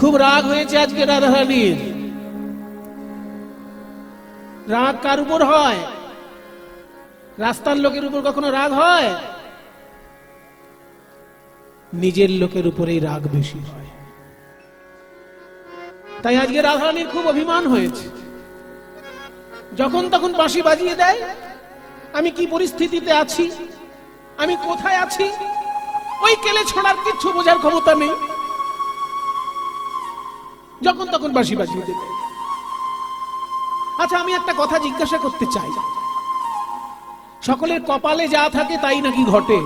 খুব রাগ হয়েছে আজকে রাধারানীর। রাগ কার উপর হয়? রাস্তার লোকের উপর কখনো রাগ হয়? নিজের লোকের উপরেই রাগ বেশি হয়। তাই আজকে রাধারানীর খুব অভিমান হয়েছে। যখন তখন বাঁশি বাজিয়ে দেয়। আমি কি পরিস্থিতিতে আছি, আমি কোথায় আছি, ওই কেলে ছড়ার কিচ্ছু বোঝার ক্ষমতা নেই। যখন তখন বাঁশি বাজিয়ে দেবে। আচ্ছা, আমি একটা কথা জিজ্ঞাসা করতে চাই, সকলের কপালে যা থাকে তাই নাকি ঘটে?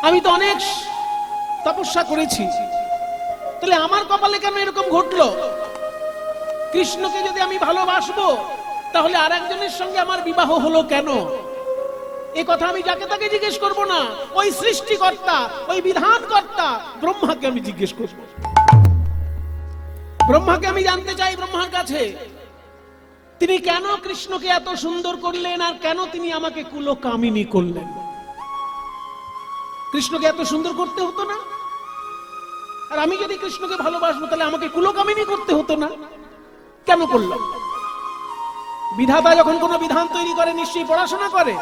আমি তো অনেক তপস্যা করেছি, তাহলে আমার কপালে কেন এরকম ঘটলো? কৃষ্ণকে যদি আমি ভালোবাসবো, তাহলে আর একজনের সঙ্গে আমার বিবাহ হলো কেন? এ কথা আমি যাকে তাকে জিজ্ঞেস করব না, ওই সৃষ্টিকর্তা, ওই বিধানকর্তা ব্রহ্মাকে আমি জিজ্ঞেস করব। ব্রহ্মাকে আমি জানতে চাই ব্রহ্মার কাছে, তিনি কেন কৃষ্ণকে এত সুন্দর করলেন, আর কেন তিনি আমাকে কুলকামিনী করলেন? কৃষ্ণকে এত সুন্দর করতে হতো না? আর আমি যদি কৃষ্ণকে ভালোবাসবো, তাহলে আমাকে কুলকামিনী করতে হতো না? কেন করলাম? বিধাতা যখন কোনো বিধান তৈরি করে নিশ্চয়ই পড়াশোনা করে।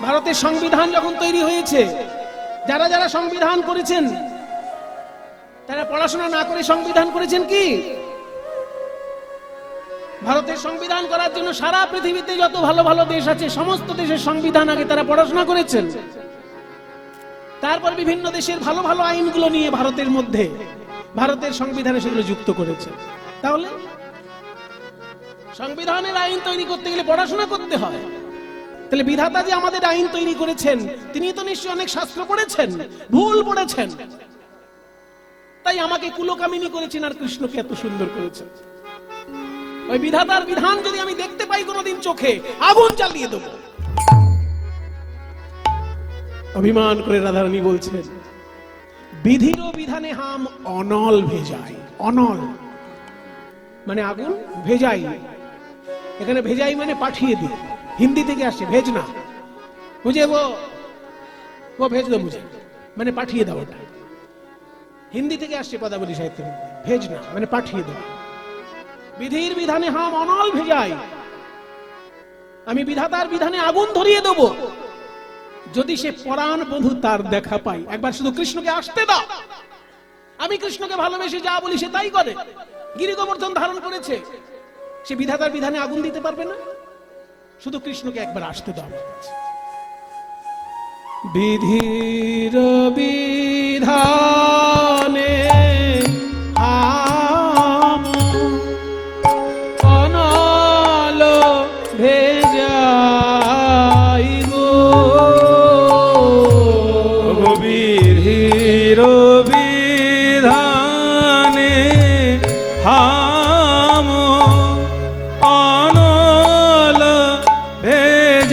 ভারতের সংবিধান যখন তৈরি হয়েছে, যারা যারা সংবিধান করেছেন তারা পড়াশোনা না করে সংবিধান করেছেন কি? ভারতের সংবিধান করার জন্য সারা পৃথিবীতে যত ভালো ভালো দেশ আছে, সমস্ত দেশের সংবিধান আগে তারা পড়াশোনা করেছেন। তারপর বিভিন্ন দেশের ভালো ভালো আইনগুলো নিয়ে ভারতের মধ্যে, ভারতের সংবিধানে সেগুলো যুক্ত করেছে। তাহলে সংবিধানের আইন তৈরি করতে গেলে পড়াশোনা করতে হয়। তাহলে বিধাতা যে আমাদের আইন তৈরি করেছেন, তিনি তো নিশ্চয়ই অনেক শাস্ত্র পড়েছেন, ভুল পড়েছেন। তাই আমাকে কুলকামিনী করেছেন, আর কৃষ্ণকে এত সুন্দর করেছেন। ওই বিধাতার বিধান যদি আমি দেখতে পাই কোনোদিন চোখে, আগুন জ্বালিয়ে দেব। অভিমান করে রাধারানী বলছেন, বিধির বিধানে হাম অনল ভেজাই। অনল মানে আগুন, ভেজাই এখানে ভেজাই মানে পাঠিয়ে দিই। হিন্দি থেকে আসছে, ভেজ না, বুঝে ও ভেজ দো মুঝে মানে পাঠিয়ে দাও। ওটা হিন্দি থেকে আসছে পদাবলী সাহিত্য, ভেজ না মানে পাঠিয়ে দাও। বিধির বিধানে হাম অনল ভেজাই, আমি বিধাতার বিধানে আগুন ধরিয়ে দেব যদি সে পরাণ বন্ধু তার দেখা পাই। একবার শুধু কৃষ্ণকে আসতে দাও। আমি কৃষ্ণকে ভালোবেসে যা বলি সে তাই করে। গিরি গোবর্ধন ধারণ করেছে, সে বিধাতার বিধানে আগুন দিতে পারবে না? শুধু কৃষ্ণকে একবার আসতে দাও। বিধির বিধানে হাম অনল ভেজাই গো, বিধির বিধানে হাম অনল ভেজাই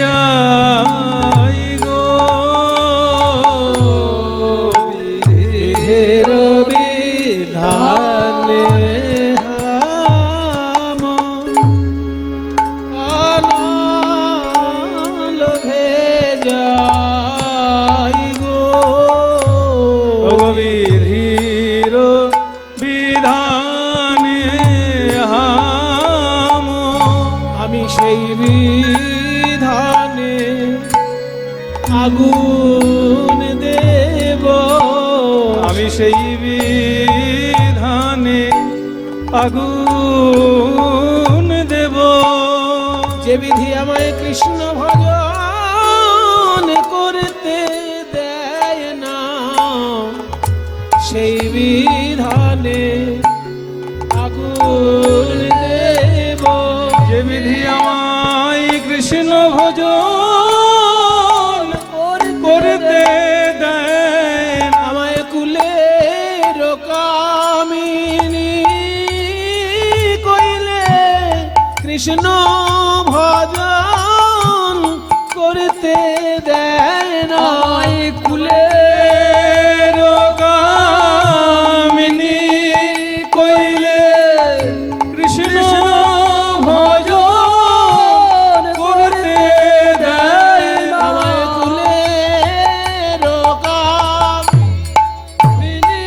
গো, বিধির বিধানে হাম অনল ভেজাই গো, বিধির বিধানে হাম আমি সেই বিধানে আগুন দেব। আমি সেই বিধানে আগুন দেব। যে বিধি আমায় কৃষ্ণ ভজন করতে দেয় না, সেই বিধানে আগুন দেব। যে বিধি আমায় কৃষ্ণ ভজন করতে দেয়, আমায় কুলের কামিনী কইলে কৃষ্ণ ভজন করতে দেয় না। কুলের কামিনী কইলে কৃষ্ণ ভজন করতে দেয় না। আমায় কুলের কামিনী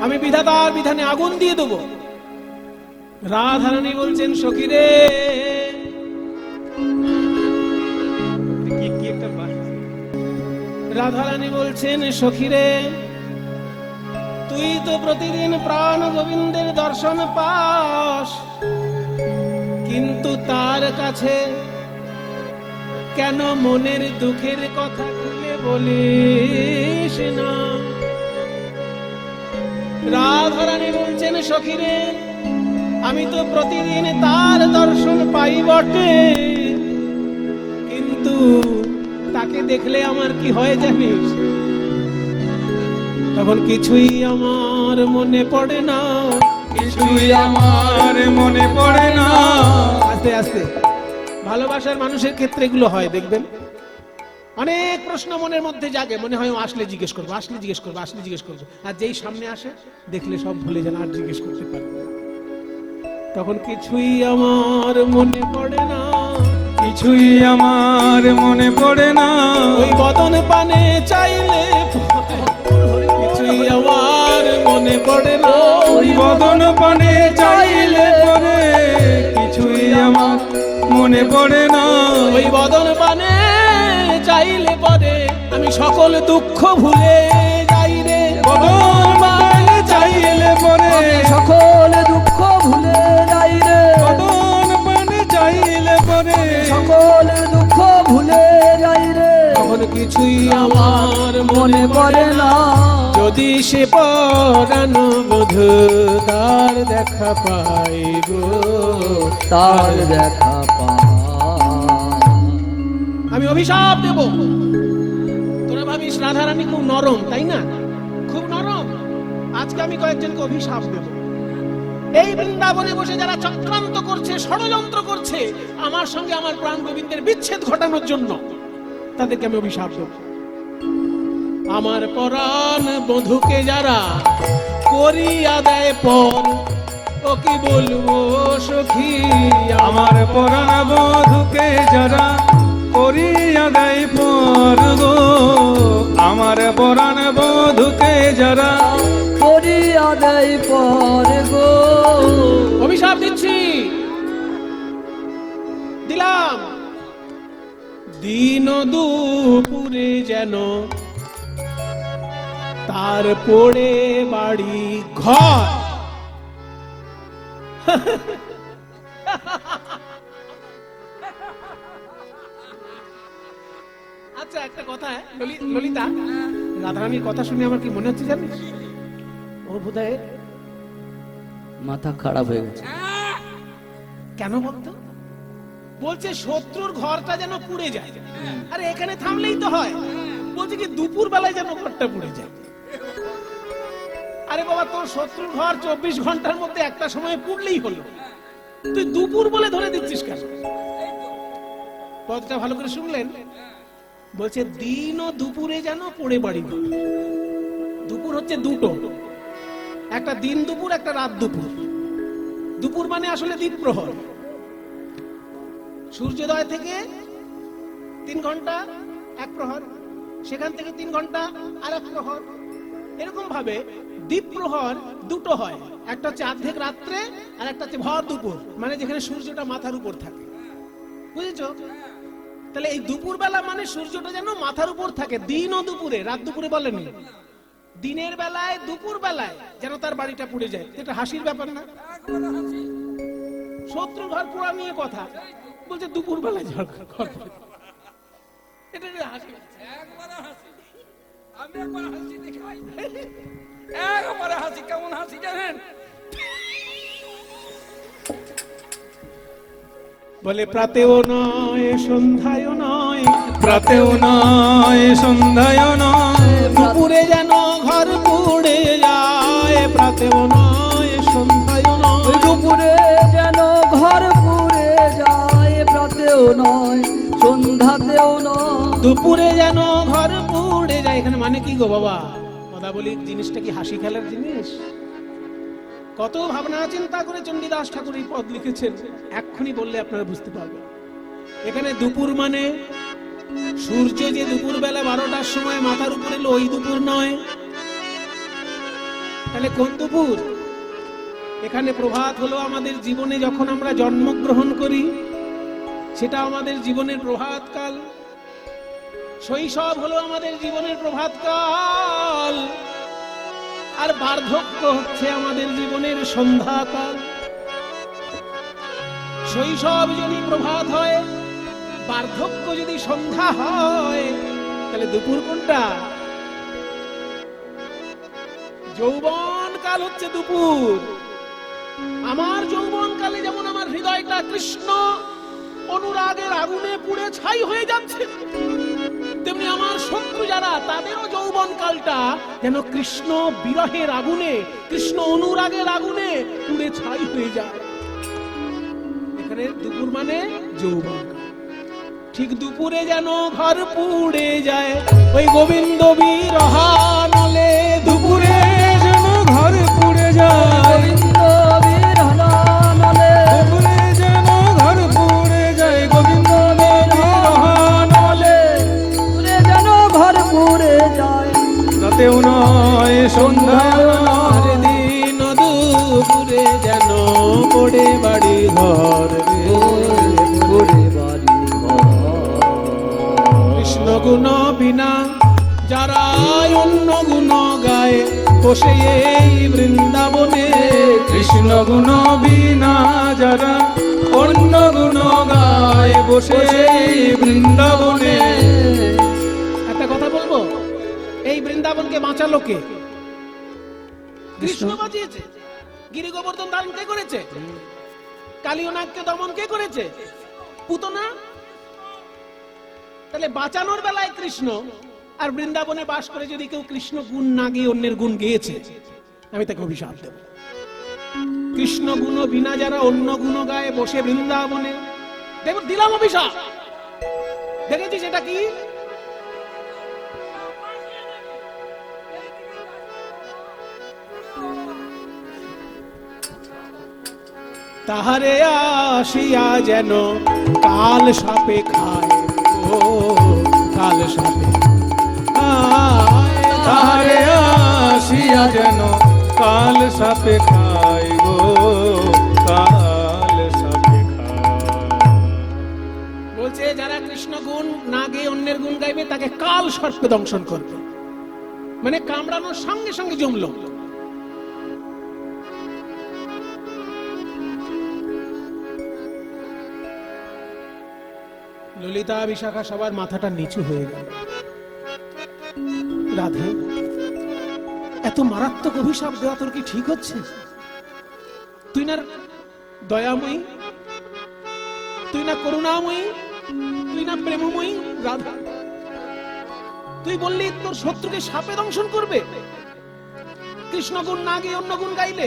আমি বিধাতার বিধানে আগুন দিয়ে দেবো। রাধারানী বলছেন সখী রে, রাধারানী বলছেন সখী রে, তুই তো প্রতিদিন প্রাণ গোবিন্দের দর্শন পাস, কিন্তু তার কাছে কেন মনের দুঃখের কথা খুলে বলিস না? রাধারানী বলছেন সখী রে, আমি তো প্রতিদিন তার দর্শন পাই বটে, কিন্তু তাকে দেখলে আমার কি হয় জানিস? তখন কিছুই আমার মনে পড়ে না, কিছুই আমার মনে পড়ে না। আস্তে আস্তে ভালোবাসার মানুষের ক্ষেত্রে এগুলো হয়, দেখবেন অনেক প্রশ্ন মনের মধ্যে জাগে, মনে হয় আসলে জিজ্ঞেস করবো, আসলে জিজ্ঞেস করবো, আসলে জিজ্ঞেস করবো, আর যেই সামনে আসে দেখলে সব ভুলে যান, আর জিজ্ঞেস করতে পারবে না। তখন কিছুই আমার মনে পড়ে না, কিছুই আমার মনে পড়ে না। ওই বদন পানে চাইলে কিছুই আমার মনে পড়ে না, ওই বদন পানে চাইলে পরে কিছুই আমার মনে পড়ে না। ওই বদন পানে চাইলে পরে আমি সকল দুঃখ ভুলে যাই রে। বদন পানে চাইলে পরে সকল দুঃখ ভুলে যাই রে, বদন পানে চাইলে পরে সকল দুঃখ ভুলে যাই রে। তখন কিছুই আমার মনে পড়ে না, যদি সে পরাণ বধূ তার দেখা পাইব, তার দেখা পাই। আমি অভিশাপ দেব। তোরা ভাবিস রাধারানী খুব নরম, তাই না? খুব নরম। আজকে আমি কয়েকজনকে অভিশাপ দেব। এই বৃন্দাবনে বসে যারা চক্রান্ত করছে, ষড়যন্ত্র করছে আমার সঙ্গে আমার প্রাণ গোবিন্দের বিচ্ছেদ ঘটানোর জন্য, তাদেরকে আমি অভিশাপ দেব। আমার পরাণ বধূকে যারা করিয়া দেয় পর, ও কি বলবো সখী, আমার পরাণ বধূকে যারা করিয়া দেয় পর গো, আমার পরাণ বধূকে যারা করিয়া দেয় পর গো। অভিশাপ দিচ্ছি, দিলাম। দিন দুপুরে যেন তার পড়ে বাড়ি ঘর। আচ্ছা একটা কথা, ললিতা, রাধারানীর কথা শুনে আমার কি মনে হচ্ছে জানিস? ও বোধহয় মাথা খারাপ হয়ে গেছে। কেন বলতো? বলছে শত্রুর ঘরটা যেন পুড়ে যায়। আরে এখানে থামলেই তো হয়, বলছে কি দুপুর বেলায় যেন ঘরটা পুড়ে যায়। আরে বাবা, তোর শত্রুর ঘর 24 ঘন্টার মধ্যে একটা সময় পুড়লেই হলো, তুই দুপুর বলে ধরে দিচ্ছিস কেন? পদটা ভালো করে শুনলেন? বলছে দিন ও দুপুরে যেন পড়ে বাড়ি। দুপুর হচ্ছে দুটো, একটা দিন দুপুর, একটা রাত দুপুর। দুপুর মানে আসলে দ্বীপ প্রহর। সূর্যোদয় থেকে 3 ঘন্টা এক প্রহর, সেখান থেকে 3 ঘন্টা আর এক প্রহর। এরকম ভাবে দ্বীপ প্রহর দুটো হয়, একটা হচ্ছে অর্ধেক রাত্রে আর একটা হচ্ছে ভর দুপুর, মানে যেখানে সূর্যটা মাথার উপর থাকে। বুঝেছো? তাহলে এই দুপুর বেলা মানে সূর্যটা যেন মাথার উপর থাকে, দিন ও দুপুরে, রাত দুপুরে বলেনি। দিনের বেলায় দুপুর বেলায় যেন তার বাড়িটা পুড়ে যায়, এটা হাসির ব্যাপার না? শত্রু ঘর পোড়া নিয়ে কথা বলছে, দুপুর বেলায় ঘর পুড়ে। এটা হাসি। আমি একবার হাসি দেখাই, একবার হাসি। কেমন হাসি জানেন? বলে প্রাতেও নয় সন্ধ্যায়ও নয়, প্রাতেও নয় সন্ধ্যায়ও নয়, দুপুরে যেন ঘর পুড়ে যায়। প্রাতেও নয় সন্ধ্যায়ও নয়, দুপুরে যেন ঘর পুড়ে যায়। প্রাতেও নয় সন্ধ্যাতেও নয়, দুপুরে যেন ঘর পুড়ে যায়। এখানে মানে কি গো বাবা? কথা বলি, জিনিসটা কি হাসি খেলার জিনিস? কত ভাবনা চিন্তা করে চণ্ডীদাস ঠাকুর এই পদ লিখেছেন, এক্ষুনি বললে আপনারা বুঝতে পারবেন। এখানে দুপুর মানে সূর্য যে দুপুর বেলা 12টার সময় মাথার উপরে এলো, ওই দুপুর নয়। তাহলে কোন দুপুর? এখানে প্রভাত হলো আমাদের জীবনে যখন আমরা জন্মগ্রহণ করি, সেটা আমাদের জীবনের প্রভাত কাল। শৈশব হলো আমাদের জীবনের প্রভাত কাল, আর বার্ধক্য হচ্ছে আমাদের জীবনের সন্ধ্যাকাল। শৈশব যদি প্রভাত হয়, বার্ধক্য যদি সন্ধ্যা হয়, তাহলে দুপুর কোনটা? যৌবন কাল হচ্ছে দুপুর। আমার যৌবন কালে যেমন আমার হৃদয়টা কৃষ্ণ অনুরাগের আগুনে পুড়ে ছাই হয়ে যাচ্ছে, তেমনি আমার শত্রু যারা, তাদেরও যৌবন কালটা যেন কৃষ্ণ বিরহের আগুনে, কৃষ্ণ অনুরাগের আগুনে পুড়ে ছাই হয়ে যায়। এখানে দুপুর মানে যৌবন। ঠিক দুপুরে যেন ঘর পুড়ে যায় ওই গোবিন্দ বিরহানলে। দুপুরে যেন ঘর পুড়ে যায়, গোবিন্দ বিরহানলে। দুপুরে যেন ঘর পুড়ে যায়, গোবিন্দ বিরহানলে। দুপুরে যেন ঘর পুড়ে যায়, রাতেও নয় সন্ধ্যাও নয়, আর দিন দুপুরে যেন পড়ে বাড়ি ঘর পুড়ে বাড়ি ঘর। কৃষ্ণ গুণ বিনা যারা অন্য গুণ গায়, বসে এই বৃন্দাবনে। কৃষ্ণ গুণ বিনা যারা অন্য গুণ গায়, বসে এই বৃন্দাবনে। একটা কথা বলবো, এই বৃন্দাবনকে বাঁচালো কে? কৃষ্ণ বাঁচিয়েছে। গিরি গোবর্ধন ধারণ কে করেছে? কালিয়নাগকে দমন কে করেছে? পুতনা। তাহলে বাঁচানোর বেলায় কৃষ্ণ, আর বৃন্দাবনে বাস করে যদি কেউ কৃষ্ণ গুণ না গিয়ে অন্যের গুণ গেয়েছে, আমি তাকে অভিশাপ দেব। কৃষ্ণ গুণ বিনা যারা অন্য গুণ গায়ে বসে বৃন্দাবনে, দেব দিলাম অভিশাপ। দেখেছিস এটা কি? তাহারে আসিয়া যেন কাল সাপে খায়, ও কাল সাপে খায়। তাহারে আসিয়া যেন কাল সাপে খায় গো, কাল সাপে খায়। বলছে যারা কৃষ্ণ গুণ না গেয়ে অন্যের গুণ গাইবে, তাকে কাল সর্পে দংশন করবে। মানে কামড়ানোর সঙ্গে সঙ্গে জমলো। ললিতা বিশাখা সবার মাথাটা নিচু হয়ে গেল। রাধে, এত মারাত্মক অভিশাপ দেওয়া তোর কি ঠিক হচ্ছে? তুই না দয়াময়ী, তুই না করুণাময়ী, তুই না প্রেমময়ী? রাধা, তুই বললি তোর শত্রুকে সাপে দংশন করবে কৃষ্ণ গুণ না গিয়ে অন্য গুণ গাইলে।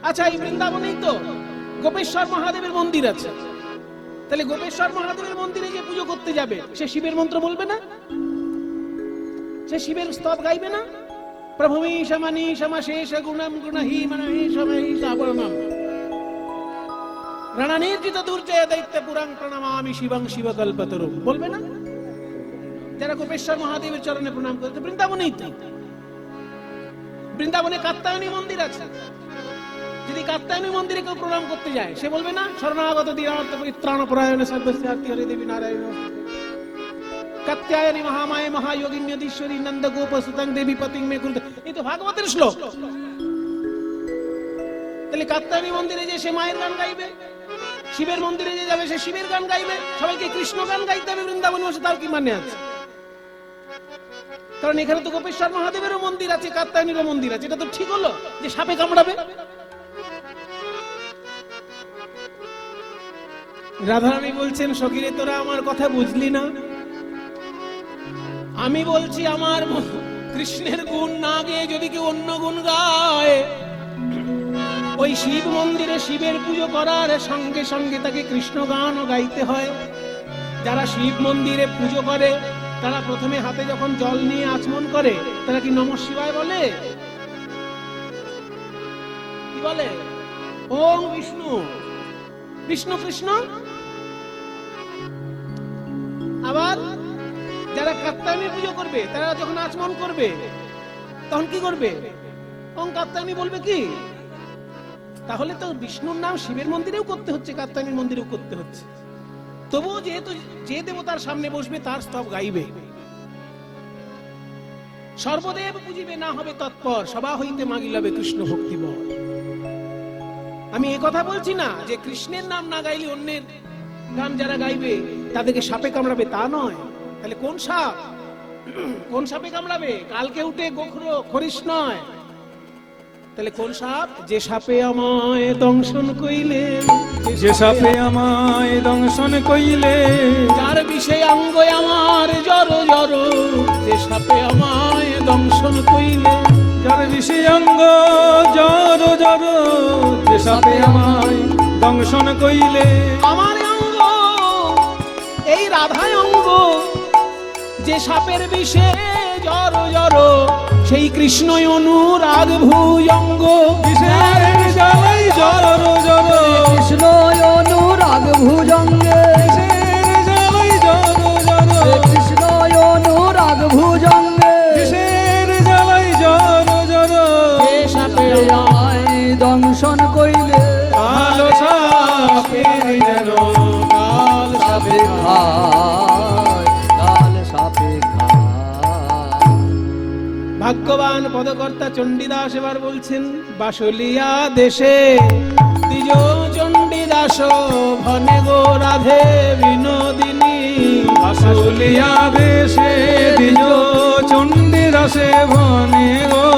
আচ্ছা, এই বৃন্দাবনেই তো গোপেশ্বর মহাদেবের মন্দির আছে। তাহলে গোপেশ্বর মহাদেবের মন্দিরে যে পুজো করতে যাবে, সে শিবের মন্ত্র বলবে না? সে শিবের স্তব গাইবে না? প্রভুমি সমানি সমাশেষ গুণম গুণহি মনহি সমহি সাবরণম রণনির্জিত দুর্জয় দৈত্য পুরাং প্রণমামি শিবং শিবকল্পতরু বলবে না? যারা গোপেশ্বর মহাদেবের চরণে প্রণাম করে। বৃন্দাবনেই তো, বৃন্দাবনে কাত্যায়নী মন্দির আছে। যদি কাত্যায়নী মন্দিরে কেউ প্রণাম করতে যায়, সে বলবে না শরণাগত দীনার্থ পরিত্রাণ পরায়ণে সর্বস্যার্থী হরে দেবী নারায়ণ কাত্যায়নী মহামায়ে মহাযোগিন্যদীশ্বরী নন্দ গোপ সুতং দেবী পতিং মে কুল। এই তো ভাগবতের শ্লোক। তাহলে কাত্যায়নী মন্দিরে যে সে মায়ের গান গাইবে, শিবের মন্দিরে যে যাবে সে শিবের গান গাইবে। সবাইকে কৃষ্ণ গান গাইতে হবে বৃন্দাবনে বসে, তার কি মানে আছে? কারণ এখানে তো গোপেশ্বর মহাদেবেরও মন্দির আছে, কাত্যায়নীরও মন্দির আছে। এটা তো ঠিক হলো যে সাপে কামড়াবে? রাধারানী বলছেন, সখীরে তোরা আমার কথা বুঝলি না। আমি বলছি আমার কৃষ্ণের গুণ না গিয়ে যদি কেউ অন্য গুণ গায়, ওই শিব মন্দিরে শিবের পুজো করার সঙ্গে সঙ্গে তাকে কৃষ্ণ গানও গাইতে হয়। যারা শিব মন্দিরে পুজো করে, তারা প্রথমে হাতে যখন জল নিয়ে আচমন করে, তারা কি নমঃ শিবায় বলে? কি বলে? ওম বিষ্ণু বিষ্ণু কৃষ্ণ। আবার যারা কাত্যায়নী পুজো করবে, তারা যখন আচমন করবে, তখন কি করবে? ওং কাত্যায়নী বলবে কি? তাহলে তো বিষ্ণুর নাম শিবের মন্দিরেও করতে হচ্ছে, কাত্যায়নীর মন্দিরেও করতে হচ্ছে। তবুও যেহেতু যে দেবতার সামনে বসবে তার স্তব গাইবে। সর্বদেব বুঝিবে না হবে তৎপর, সভা হইতে মাগিলাবে কৃষ্ণ ভক্তি বল। আমি এ কথা বলছি না যে কৃষ্ণের নাম না গাইলে অন্যের গান যারা গাইবে তাদেরকে সাপে কামড়াবে, তা নয়। তাহলে কোন সাপ? কোন সাপে কামড়াবে? কালকে উঠে গোখরো খরিস নয়। তাহলে কোন সাপ? যে সাপে আমায় দংশন কইলে, যে সাপে আমায় দংশন কইলে, যার বিষয় অঙ্গ আমার জর জর, যে সাপে আমায় দংশন কইলে, যার বিষয়াঙ্গ জর জর, যে সাপে আমায় দংশন কইলে, আমার অঙ্গ এই রাধায় অঙ্গ, যে সাপের বিষে জর জর, সেই কৃষ্ণই অনুরাগ ভুজঙ্গ। বিষের জ্বালাই জর জর, কৃষ্ণ অনুরাগ ভুজঙ্গে, বিষের জ্বালাই জর জর, কৃষ্ণ অনুরাগ ভুজঙ্গে, বিষের জ্বালাই জর জর, যে সাপে আমায় দংশন কইলে, কালো সাপে যেন কাল সাপে খায়, কাল সাপে খায়। ভাগ্যবান পদকর্তা চণ্ডীদাস এবার বলছেন, বাসলিয়া দেশে দ্বিজ চণ্ডীদাস ভনে গো রাধে বিনোদিনী। আসলিয়া দেশে দ্বিজ চণ্ডীদাসে বনে গো,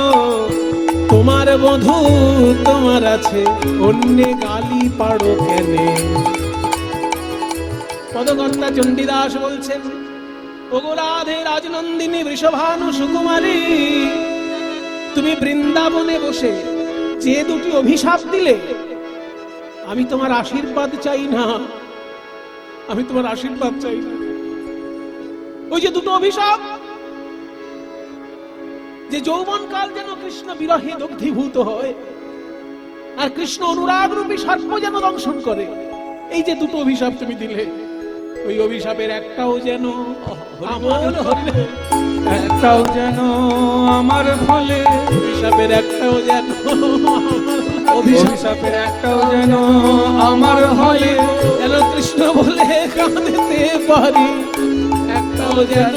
তোমার বধূ তোমার আছে, অন্য গালি পাড়ো কেনে। পদকর্তা চণ্ডীদাস বলছেন, ওগো রাধে রাজনন্দিনী বৃষভানু সুকুমারী, তুমি বৃন্দাবনে বসে যে দুটি অভিশাপ দিলে, আমি তোমার আশীর্বাদ চাই না, আমি তোমার আশীর্বাদ চাই না। ওই যে দুটো অভিশাপ, যে যৌবনকাল যেন কৃষ্ণ বিরহে দগ্ধীভূত হয়, আর কৃষ্ণ অনুরাগ রূপী সর্প যেন দংশন করে, এই যে দুটো অভিশাপ তুমি দিলে, ওই অভিশাপের একটাও যেন আমার হলে, একটাও যেন আমার ফলে, অভিশাপের একটাও যেন অভিশাপের একটাও যেন আমার হলে, যেন কৃষ্ণ বলে কাঁদতে পারি, একটাও যেন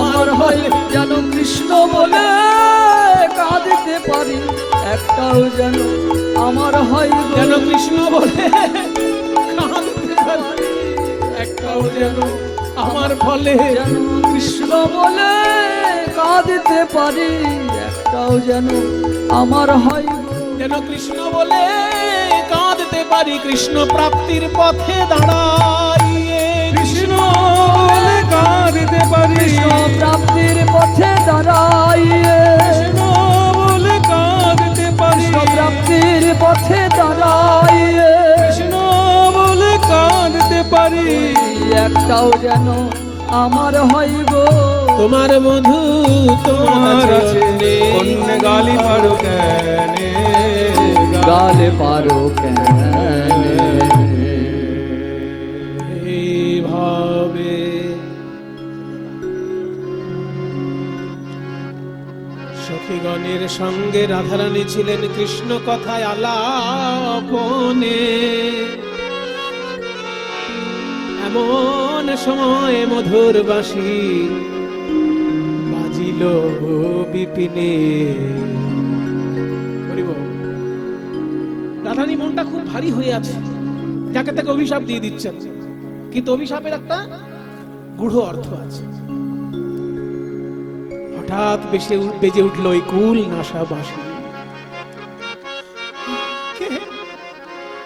আমার হলে, যেন কৃষ্ণ বলে কাঁদিতে পারি, একটাও যেন আমার হয় গো। যেন কৃষ্ণ বলে কাঁদতে পারি, একটাও যেন আমার ফলে, যেন কৃষ্ণ বলে কাঁদিতে পারি, একটাও যেন আমার হয় গো। যেন কৃষ্ণ বলে কাঁদতে পারি, কৃষ্ণ প্রাপ্তির পথে দাঁড়াইয়ে, কৃষ্ণ বলে কাঁদিতে পারি, কৃষ্ণ প্রাপ্তির পথে দাঁড়াইয়ে, কৃষ্ণ বলে কাঁদিতে পারি, কৃষ্ণ প্রাপ্তির পথে দাঁড়াইয়ে, কৃষ্ণ বলে কাঁদিতে পারি, একটাও যেন আমার হয় গো। তোমার বধূ তোমার আছে অন্য গালি পারো কেনে, গালে পারো কেন এইভাবে সখীগণের সঙ্গে রাধারানী ছিলেন কৃষ্ণ কথায় আলাপনে। এমন সময় মধুর বাঁশি বাজিল বিপিনে। রাধারানী মনটা খুব ভারী হয়ে আছে, যাকে তাকে অভিশাপ দিয়ে দিচ্ছেন, কিন্তু অভিশাপের একটা গূঢ় অর্থ আছে। হঠাৎ বেজে উঠলো ওই কুল নাশা বাঁশি।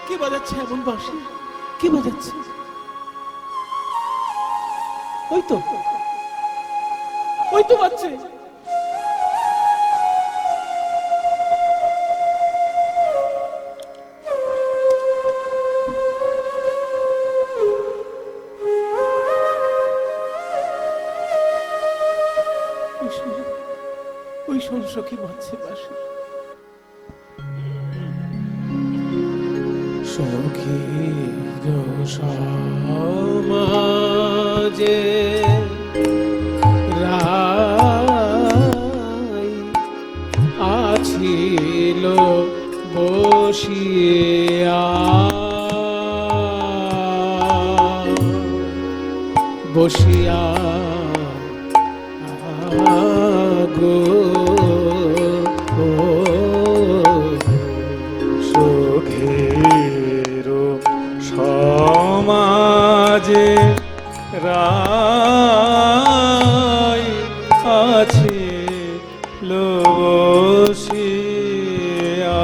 কে বাজাচ্ছে এমন বাঁশি? কে বাজাচ্ছে? ওই তো বাজছে। ওই শোন সখী বাজছে বাঁশি। সখী সমাজে রাই আছি বাজিল বসিয়া বসিয়া গো সুখের সমাজে রায় আছে বসিয়া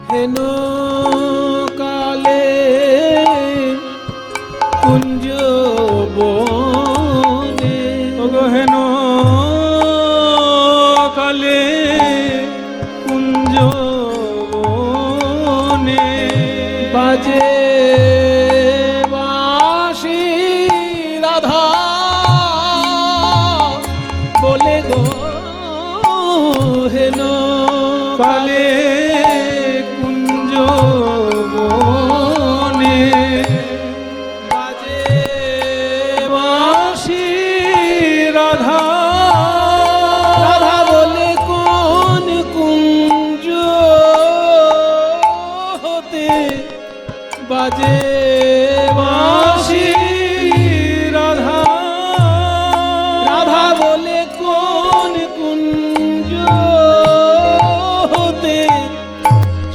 হেন কালে কুঞ্জ বনে গহেন কালে কুঞ্জ বনে বাজে বাঁশি রাধা বলে গো হেন কালে কুঞ্জ বনে বাজে বাঁশি রাধা রাধা বলে কোন কুঞ্জ হতে বাজে বাঁশি রাধা রাধা বলে কোন কুঞ্জ হতে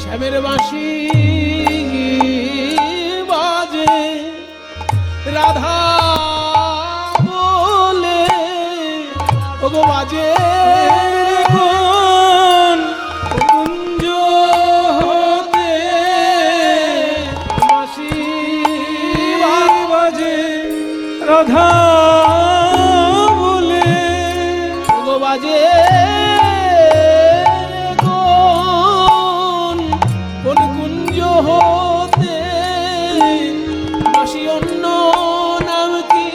শ্যামের বাঁশি বাজে রাধা বলে ওগো বাজে কোন কুঞ্জ হতে বাঁশি বাজে রাধা বলে ওগো বাজে কোন কুঞ্জ হতে বাঁশি অন্য নাম কি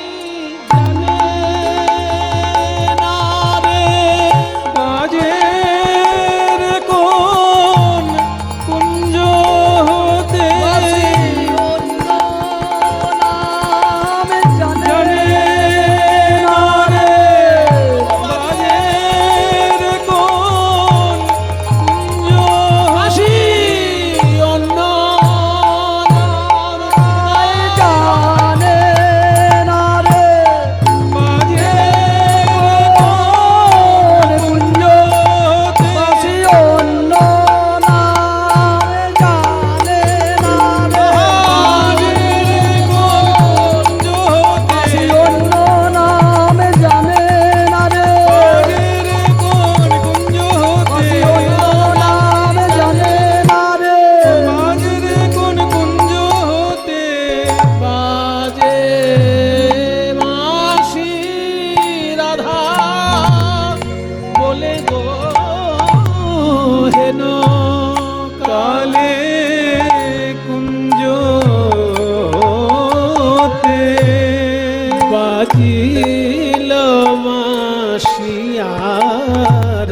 জানে না রে বাজে কোন কুঞ্জ হতে বাঁশি অন্য নামে জানে জানে না রে বাজে কোন কুঞ্জ বাঁশি অন্য নাম জানে না রে বাজে কুঞ্জ বাঁশি অন্য নামে জানে না রে বাঁশি অন্য নামে জানে না রে বাঁশি অন্য নামে জানে না রে বাজে বাঁশি রাধা বলে গো হেন কালে বাজিল বাঁশিয়া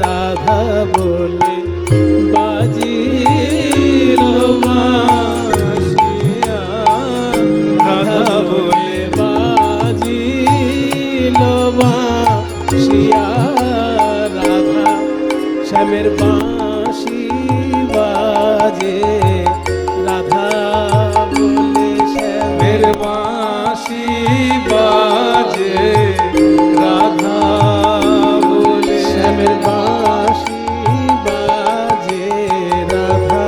রাধা বলে বাজিল বাঁশিয়া রাধা বলে বাজিল বাঁশিয়া রাধা শ্যামের বাঁশি বাজে রাধা বলে শ্যামের বাঁশি বাজে রাধা বলে শ্যামের বাঁশি বাজে রাধা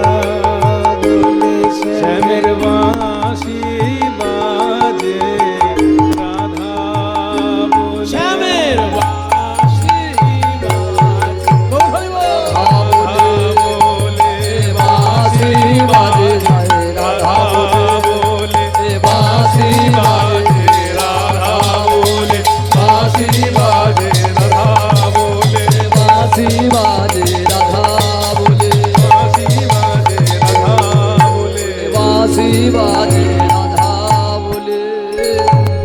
বলে শ্যামের বাঁশি বাজে রাধা বলে শ্যামের বাঁশি বাজে বলে বাঁশি বাজে রাধা বলে বাঁশি বাজে রাধা বলে বাঁশি বাজে রাধা বলে বাঁশি বাজে রাধা বলে বাঁশি বাজে রাধা বলে বাঁশি বাজে রাধা বলে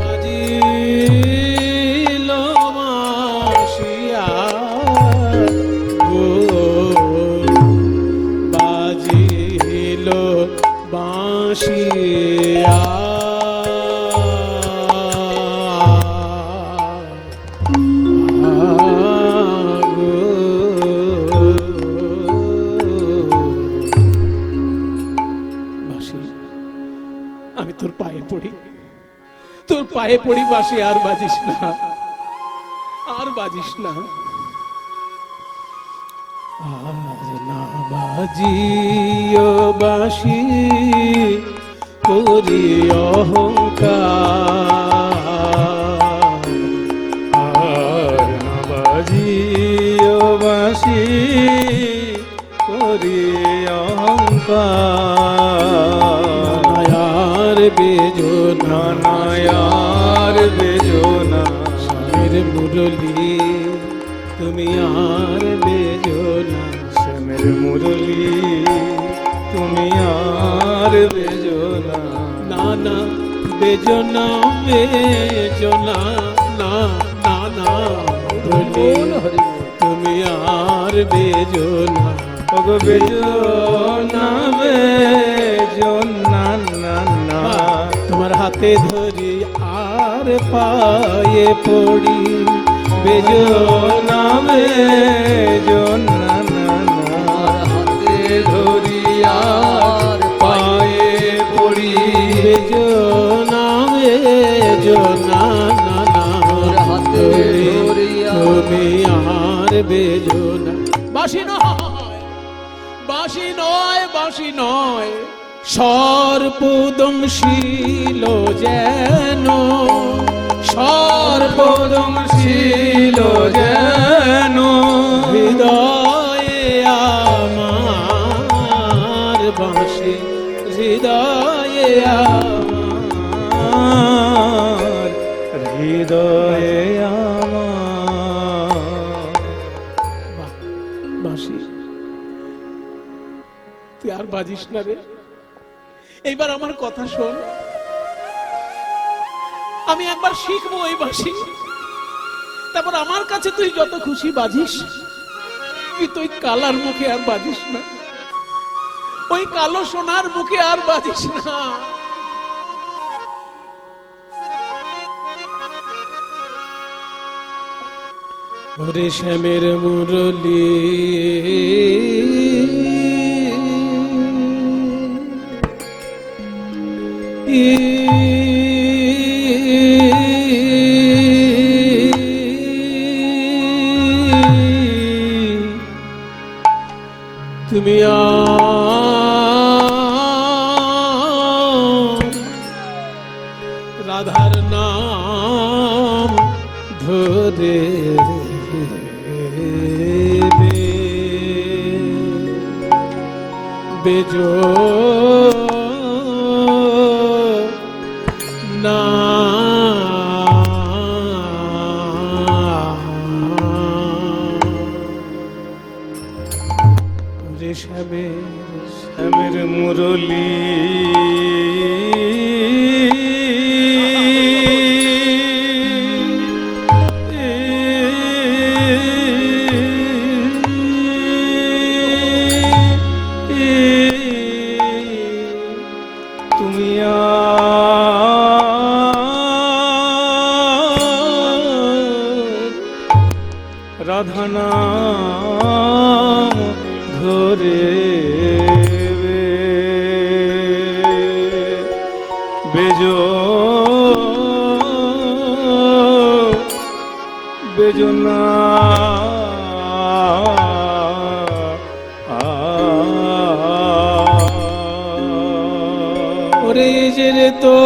বাজিল বাঁশিয়া গো বাজিল বাঁশি বাঁশিয়া বাঁশি, আমি তোর পায়ে পড়ি, তোর পায়ে পড়ি বাঁশি, আর বাজিস না, আর বাজিস না। আর না বাজিও বাঁশি করি অহংকার, আর না বাজিও বাঁশি করি অহংকার, আর বেজো নানায়ার বেজনা স্বামীর মুরলি, তুমি আর বেজো না, শ্যামের মুরলি তুমি আর বেজনা, না না বেজো না, বেজো না, না না না মুরলি, বল হরি বল। তুমি আর বেজো না, ওগো বেজনা বেজনা না না, তোমার হাতে ধরি আর পায়ে পড়ি, বেজো না, বেজনা না না, আর হাতে ধরি আর পায়ে পড়ি, বেজো না, বেজো না, না না তোর হাতে ধরি তুমি আর বেজো না। বাঁশি নয়, বাঁশি নয়, বাঁশি নয়, সর্পদংশীল যেন, সর্বদংশীল যেন হৃদয়ে আমার বাঁশি, হৃদয়ে আমার হৃদয়ে আমার, বাঁশি তুই আর বাজিস না রে, এইবার আমার কথা শোন, আমি একবার শিখবো এই বাঁশি, তারপর আমার কাছে তুই যত খুশি বাজিস, কিন্তু ওই কালার মুখে আর বাজিস না, ওই কালো সোনার মুখে আর বাজিস না। ওরে শ্যামের মুরলি তুমি রাধার নাম ধরে বেজো না, রে শ্যামের মুরলি তুমি রাধা নাম ধরে বেজো বেজনা ওরে যে রে তো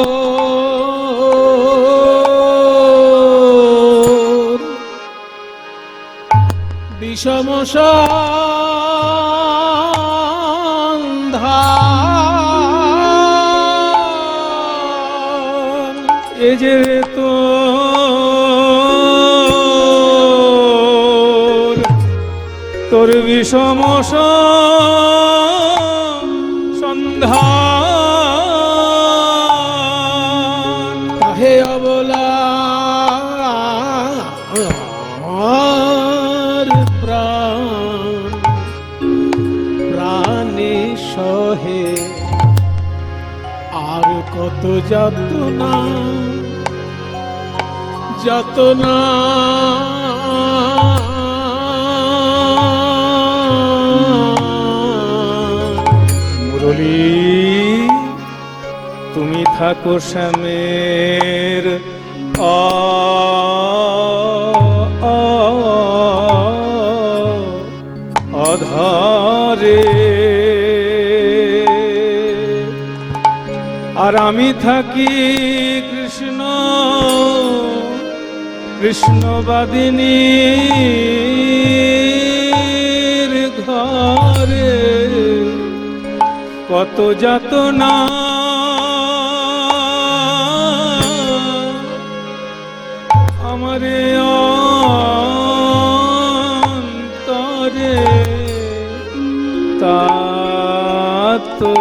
বিষম সন্ধান, এ যে তো তোর বিষম সন্ধান, তাহে অবলা প্রাণ প্রাণে সহে কত যাতনা যাতনা মুরলী তুমি থাকো শ্যামের আধারে, আর আমি থাকি কৃষ্ণ কৃষ্ণবাদিনীর ঘরে। কত যাতনা আমারে অন্তরে, তা তো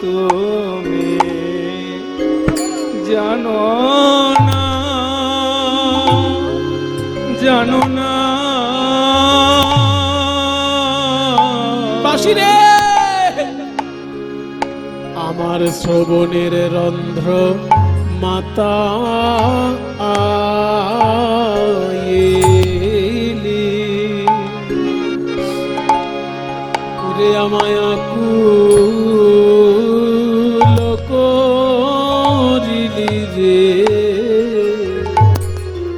তুমি জানো না, জানো না। বাঁশি রে আমার শ্রবণের রন্ধ্র মাতা আয়েলি, ওরে আমায় আকুল করিলি রে,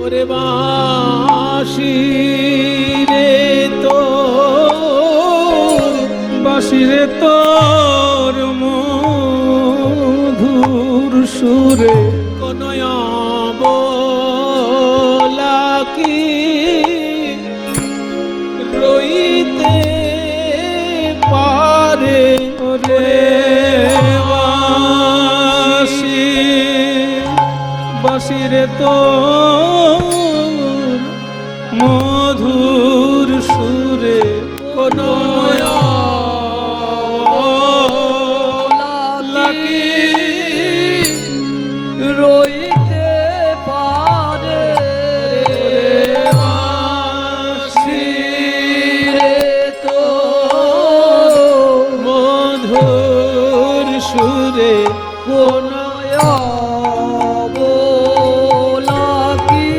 ওরে বাঁশি রে তোর, বাঁশি রে তোর মধুর সুরে বলা কি রইতে পারে, ওরে বাঁশি, বাঁশি রে তোর মধুর সুরে কোন রইতে পারে। বাঁশি রে তো মধুর সুরে কোন বলা কি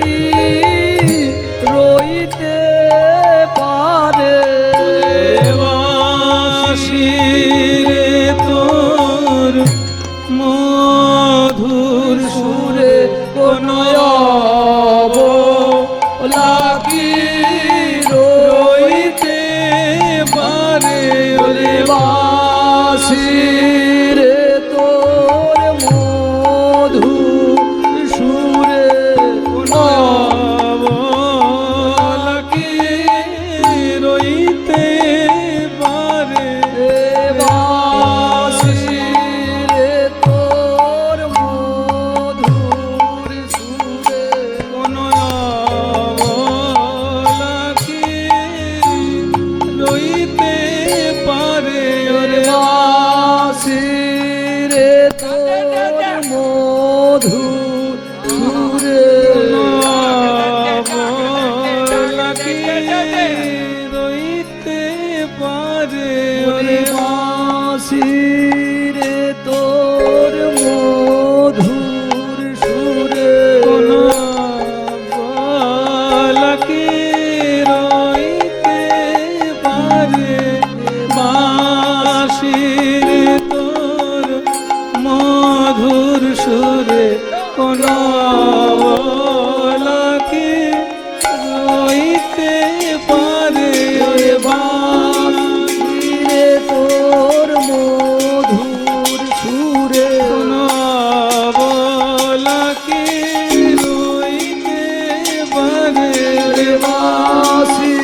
রইতে পারে। বাঁশি রে তোর মধুর সুরে কোন বলা কি রইতে পারে, ওরে বাঁশি রে তোর মধুর সুরে কি রইতে পারে। বাঁশি রে তোর মধুর সুরে কোন কি রইতে পারে, ওরে বাঁশি রে তোর মধুর সুরে কি রইতে পারে, ওরে বাঁশি রে তোর মধুর সুরে কোন কি রইতে পারে। বাঁশির তোর মধুর সুরে কোন কি রইতে পারে, ওরে বাঁশি রে তোর মধুর সুরে কোন কি রইতে পারে, ওরে বাঁশি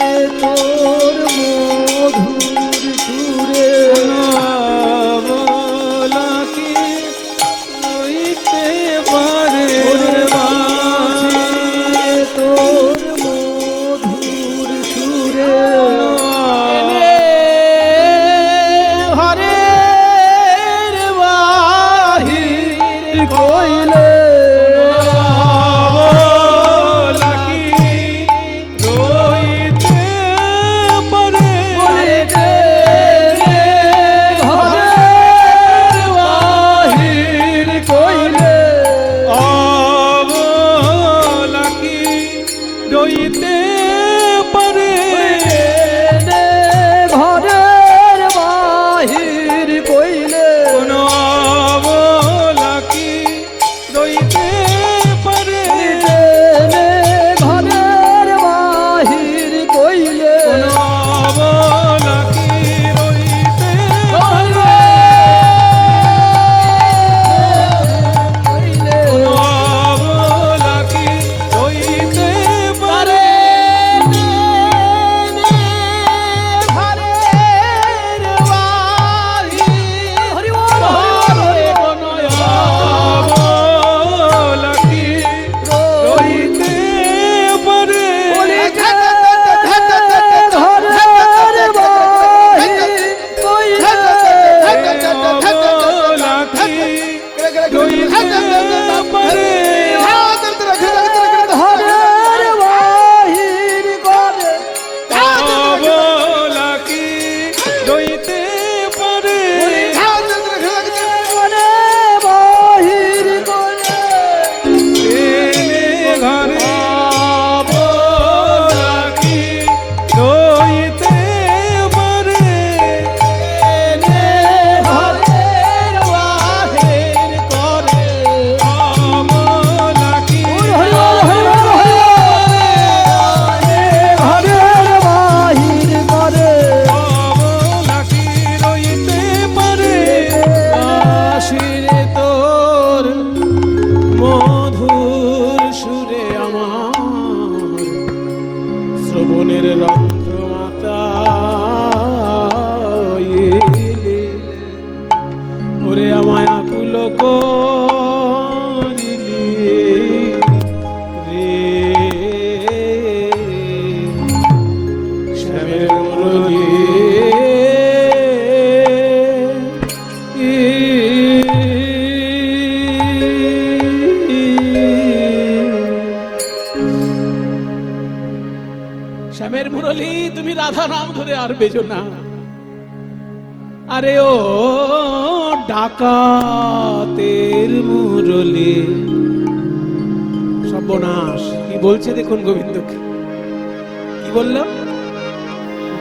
রে তোর মধুর সুরে কি রইতে পারে, ওরে রইতে পারে ঘরের বাহির করে অবলা কি রইতে পারে ঘরে বাহির করে এনে ঘরে অবলা কি রইতে পারে ঘরের বাহির করে অবলা কি ঘরের বাহির করে অবলা কি রইতে পারে আশিরে তোর মধুর সুরে আমার শ্রবণের রন্ধ্র মাতা ওরে আমায় আকুল করিলি রে শ্যামের মুরলী শ্যামের মুরলী তুমি রাধা নাম ধরে আর বেজো না। আরে ও ডাকাতের মুরলী, সর্বনাশ কি বলছে দেখুন গোবিন্দকে, কি বলল?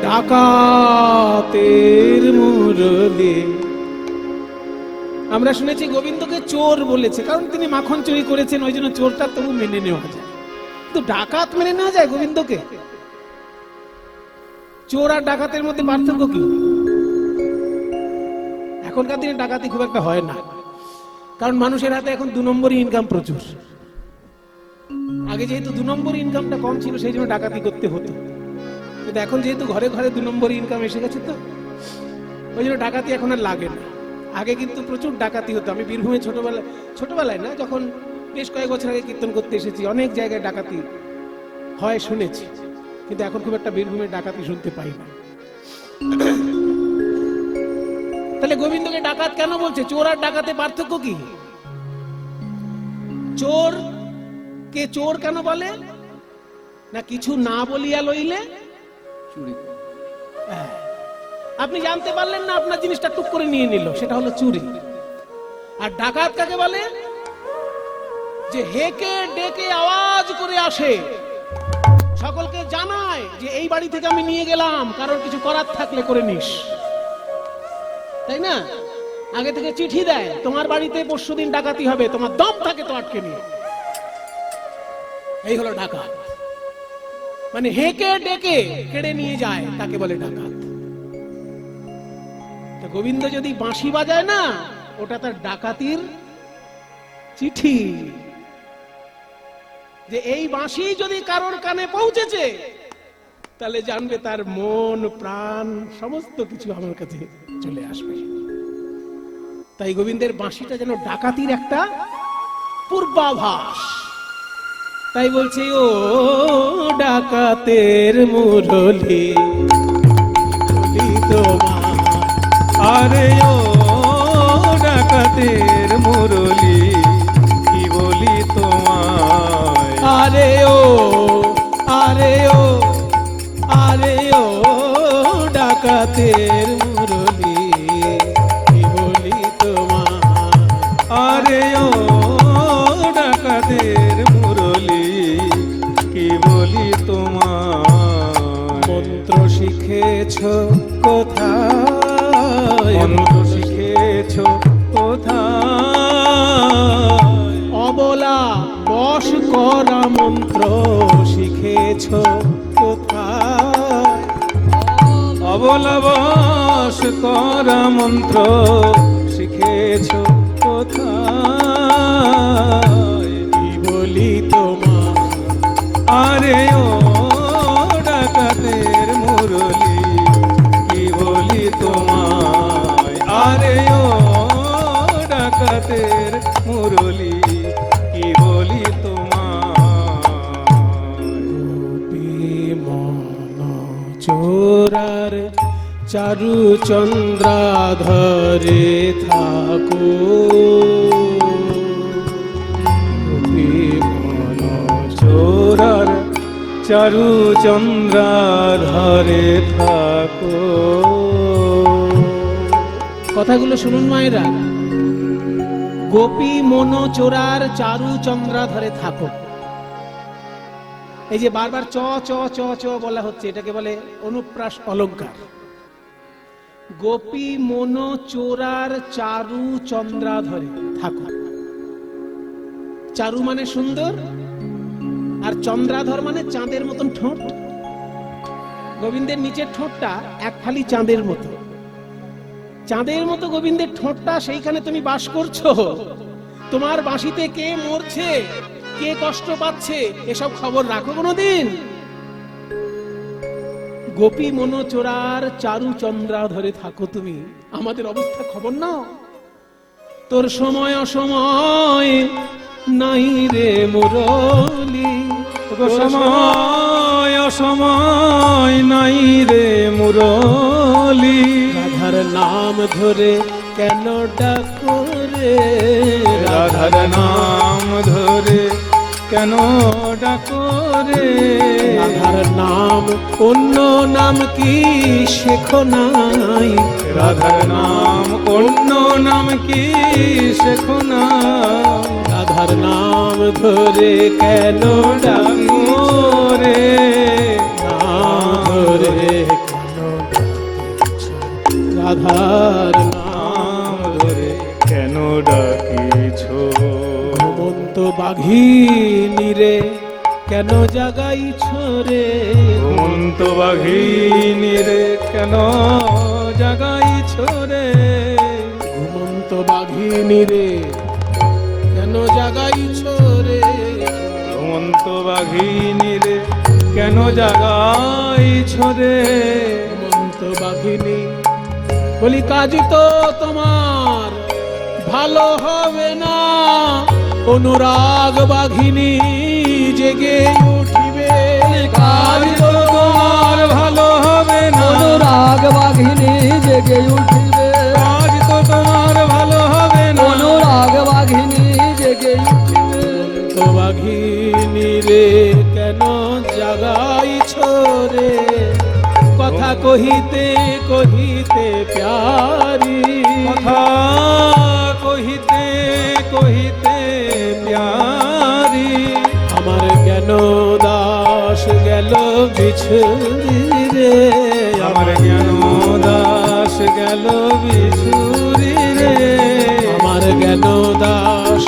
ডাকাতের মুরলী। আমরা শুনেছি গোবিন্দকে চোর বলেছে, কারণ তিনি মাখন চুরি করেছেন, ওই জন্য চোরটা তবু মেনে নেওয়া যায়, কিন্তু ডাকাত মেনে নেওয়া যায় গোবিন্দকে? চোর আর ডাকাতের মধ্যে পার্থক্য কি? এখনকার দিনে ডাকাতি খুব একটা হয় না, কারণ মানুষের হাতে এখন 2 নম্বরই ইনকাম প্রচুর। আগে যেহেতু 2 নম্বর ইনকামটা কম ছিল, সেই জন্য ডাকাতি করতে হতো, কিন্তু এখন যেহেতু ঘরে ঘরে 2 নম্বর ইনকাম এসে গেছে, তো ওই জন্য ডাকাতি এখন আর লাগে না। আগে কিন্তু প্রচুর ডাকাতি হতো। আমি বীরভূমে ছোটবেলায় না, যখন বেশ কয়েক বছর আগে কীর্তন করতে এসেছি, অনেক জায়গায় ডাকাতি হয় শুনেছি, কিন্তু এখন খুব একটা বীরভূমে ডাকাতি শুনতে পাই না। তাহলে গোবিন্দকে ডাকাত কেন বলছে? চোর আর ডাকাতে পার্থক্য কি? চোর কে চোর কেন বলে? না কিছু না বলিয়া লইলে চুরি। আপনি জানতে পারলেন না, আপনার জিনিসটা টুক করে নিয়ে নিল, সেটা হলো চুরি। আর ডাকাত কাকে বলে? যে হেকে ডেকে আওয়াজ করে আসে, সকলকে জানায় যে এই বাড়ি থেকে আমি নিয়ে গেলাম, কারোর কিছু করার থাকলে করে নিস, তাই না? আগে থেকে চিঠি দেয়, তোমার বাড়িতে পরশুদিন ডাকাতি হবে, তোমার দম থাকে তো আটকে নিয়ে। এই হলো ডাকাত, মানে হেকে ডেকে কেড়ে নিয়ে যায়, তাকে বলে ডাকাত। তো গোবিন্দ যদি বাঁশি বাজায় না, ওটা তার ডাকাতির চিঠি, যে এই বাঁশি যদি কারোর কানে পৌঁছেছে, তাহলে জানবে তার মন প্রাণ সমস্ত কিছু আমার কাছে চলে আসবে। তাই গোবিন্দের বাঁশিটা যেন ডাকাতির একটা পূর্বাভাস। তাই বলছে ও ডাকাতের মুরলী তোমার, আরে ও ডাকাতের মুরলী কি বলি তোমায়, আরে ও আরে ও আরে ও ডাকাতের মুরলী কি বলি তোমার, আরে ও ডাকাতের মুরলী কি বলি তোমায়। মন্ত্র শিখেছ কোথায়, মন্ত্র শিখেছ কোথায়, অবলা বশ করা মন্ত্র শিখেছ কোথায়, অবলা বশ করা মন্ত্র শিখেছ কোথায়। কি বলি তোমার, আরে ও ডাকাতের মুরলী কি বলি তোমায়, আরে ও ডাকাতের মুরলী কি বলি তোমায়। মন চোরার চারু চন্দ্রাধরে থাকো, চারু চন্দ্রাধরে থাকো। কথাগুলো শুনুন মায়েরা, গোপী মন চোরার চারু চন্দ্রাধরে থাকো। এই যে বারবার চ চ চ চ বলা হচ্ছে, এটাকে বলে অনুপ্রাস অলঙ্কার। গোপী মন চোরার চারু চন্দ্রাধরে থাকো। চারু মানে সুন্দর, আর চন্দ্রাধর মানে চাঁদের মতন ঠোঁট। গোবিন্দের নিচের ঠোঁটটা এক ফালি চাঁদের মতো, চাঁদের মতো গোবিন্দের ঠোঁটটা, সেইখানে তুমি বাস করছো। তোমার বাঁশিতে কে মরছে, কে কষ্ট পাচ্ছে, এসব খবর রাখো কোনোদিন? গোপী মন চোরার চারু চন্দ্রাধরে থাকো তুমি, আমাদের অবস্থা খবর নাও। তোর সময় অসময় নাই রে মুরলি, সময় অসময় নাই রে মুরলি। রাধার নাম ধরে কেন ডাকো রে, রাধার নাম ধরে কেন ডাকো রে। রাধার নাম অন্য নাম কি শেখো নাই, রাধার নাম অন্য নাম কি শেখো না। রাধার নাম ধরে কেন ডাকো রে নাম ধরে কেন ডাকছো, রাধার নাম ধরে কেন ডাকিছ। ঘুমন্ত বাঘিনী রে কেন জাগাইছ রে, ঘুমন্ত বাঘিনী রে কেন জাগাইছ রে। ঘুমন্ত বাঘিনী রে কেন জাগাইছ রে, ঘুমন্ত বাঘিনী রে কেন জাগাইছ রে। ঘুমন্ত বাঘিনী বলি কাজ তো তোমার ভালো হবে না, অনুরাগ বাঘিনী জেগে উঠিবে। কাজ তো তোমার ভালো হবে না, অনুরাগ বাঘিনী জেগে উঠিবে। কাজ তো তোমার ভালো হবে না, অনুরাগ বাঘিনী জেগে উঠিবে। তো বাঘিনী রে কেন জাগাইছ রে, কথা কহিতে কহিতে প্যারি, কথা কহিতে কহিতে প্যারি। আমার জ্ঞান দাস গেল বিছুরি রে, আমার জ্ঞান দাস গেল বিছুরি রে। আমার জ্ঞান দাস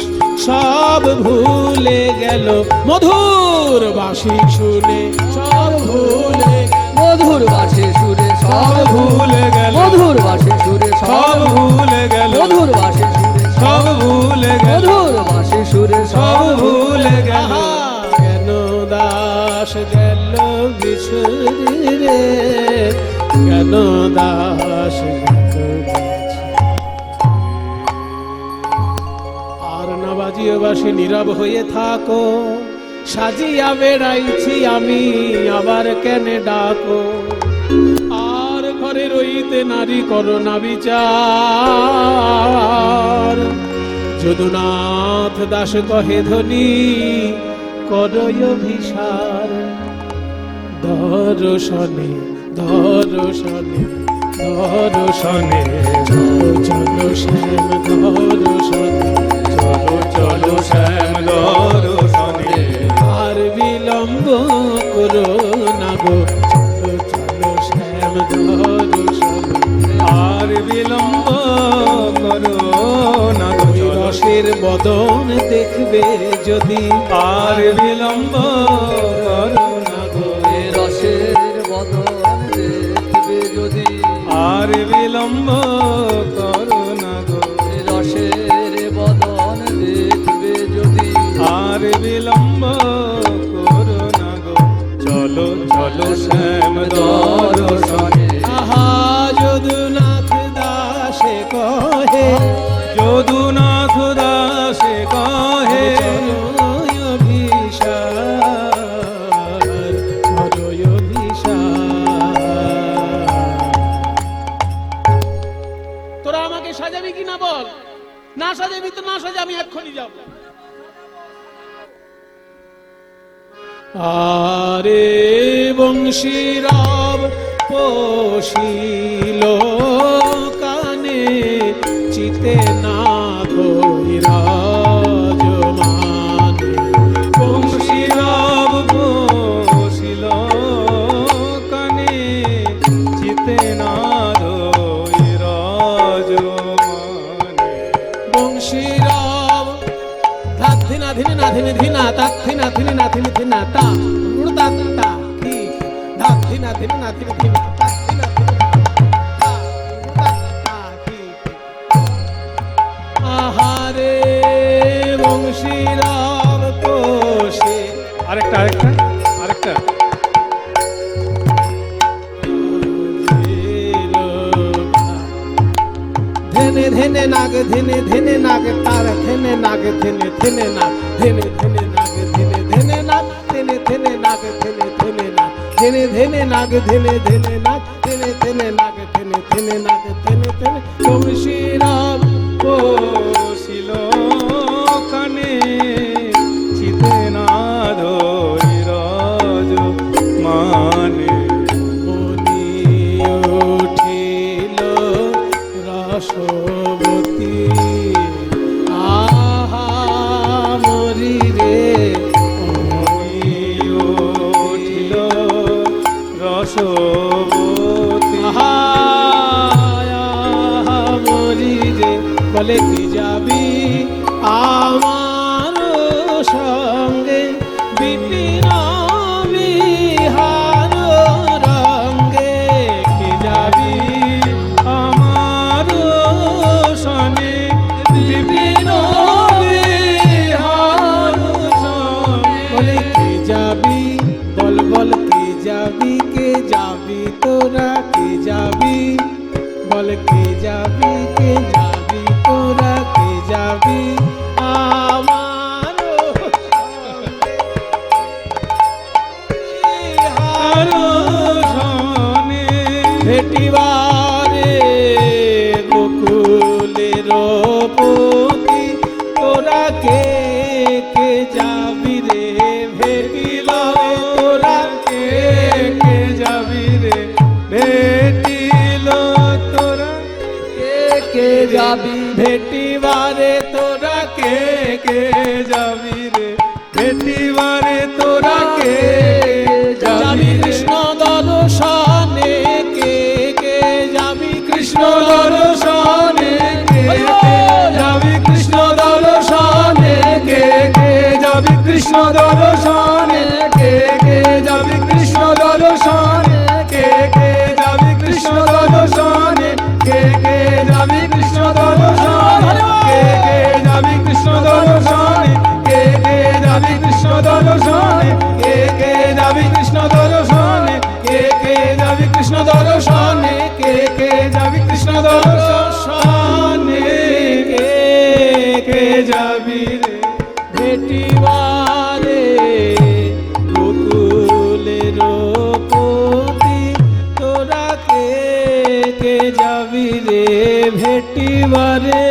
সব ভুলে গেল, মধুর বাঁশি শুনে সব ভুলে, মধুর বাসে সুরে সব ভুলে গেল, মধুর বাসে সুরে সব ভুলে গেল, মধুর বাসে সুরে সব ভুলে গেল, মধুর বাসে সুরে সব ভুলে গেল। আহা, জ্ঞান দাস গেল বিছুরি রে, জ্ঞান দাস গেল বিছুরি। আর না বাজিয়ে বাসে নীরব হয়ে থাকো, সাজিয়া বেড়াইছি আমি আবার কেন ডাকো। আর ঘরে রইতে নারী করো না বিচার, যদুনাথ দাস কহে ধনী করয় অভিসার। দর্শনে দর্শনে দর্শনে চলো চলো শ্যাম দর্শনে, চলো চলো শ্যাম দর্শনে। আর বিলম্ব করো না গো, চলো চলো শ্যাম দর্শনে। আর বিলম্ব করো না গো, ওই রসের বদন দেখবে যদি, আর বিলম্ব করো না গো। এ রসের বদন দেখবে যদি, আর বিলম্ব করো না গো। এ রসের বদন দেখবে যদি, আর বিলম্ব করো না গো। চলো চলো শ্যাম দর্শনে। আহা যদুনাথ দাসে কহে, যদুনাথ দাসে কহে, করয় অভিসার, করয় অভিসার। তোরা আমাকে সাজাবি কি না বল, না সাজাবি তো না সাজা, আমি এক্ষুনি যাব। আরে বংশীরাব পোষিল কানে চিতে না ধৈরাজ মানে বংশীরাব বসিল কানে চিতে না ধৈরাজ মানে বংশীরাব ধাধিনা ধিনা ধিনি ধিনা তাথিনা ধিনি না ধিনি ধিনা তা উড়তা তা কি ধাধিনা ধিনি না ধিনি ধিনা তাথিনা ধিনি তা উড়তা তা কি আহারে বংশীরাব পোষে আরেকটা আরেকটা আরেকটা ধেনে ধেনে নাগ ধেনে ধেনে নাগ তার ধেনে নাগ ধেনে ধেনে নাগ ধেনে ধেনে নাগ ধেনে ধেনে নাগ ধেনে ধেনে নাগ ধেনে ধেনে নাগ ধেনে ধেনে নাগ ধেনে ধেনে নাগ ধেনে ধেনে নাগ ধেনে ধেনে নাগ ধেনে ধেনে বংশীরাব বসিল কানে চিতে না ধৈরাজ মানে মনি উঠিল রসবতী আহা মরি রে উঠিল রসবতী আহা আহা মরি রে বলে কি যাবি আমার সঙ্গে বিপিন বিহার রঙ্গে কি যাবি আমার সনে বিপিন বিহার বলে কে যাবি বল বল কে যাবি তোরা কে যাবি বল কে যাবি তোরা কে যাবি আমার আর সনে ভেটিবারে গোকুলের পতি তোরা কে যাবি রে ভেটিবারে তোরা কে যাবি রে ভেটিল তোরা কে যাবি ভেটিবারে তোরা কে যাবি রে ভেটিবারে তোরা কে যাবি কৃষ্ণ দর্শনে কে যাবি কৃষ্ণ দর্শনে কে যাবি কৃষ্ণ দর্শনে কে যাবি কৃষ্ণ দর্শনে কে যাবি কৃষ্ণ দর্শনে কে যাবি কৃষ্ণ দর্শনে কে যাবি কৃষ্ণ দর্শনে কে যাবি কৃষ্ণ দর্শনে কে যাবি কৃষ্ণ দর্শনে কে যাবি কৃষ্ণ দর্শনে কে যাবি কৃষ্ণ দর্শনে কে যাবি কৃষ্ণ দর্শনে কে যাবি রে ভেটিবারে গোকুলের পতি তোরা কে যাবি রে ভেটিবারে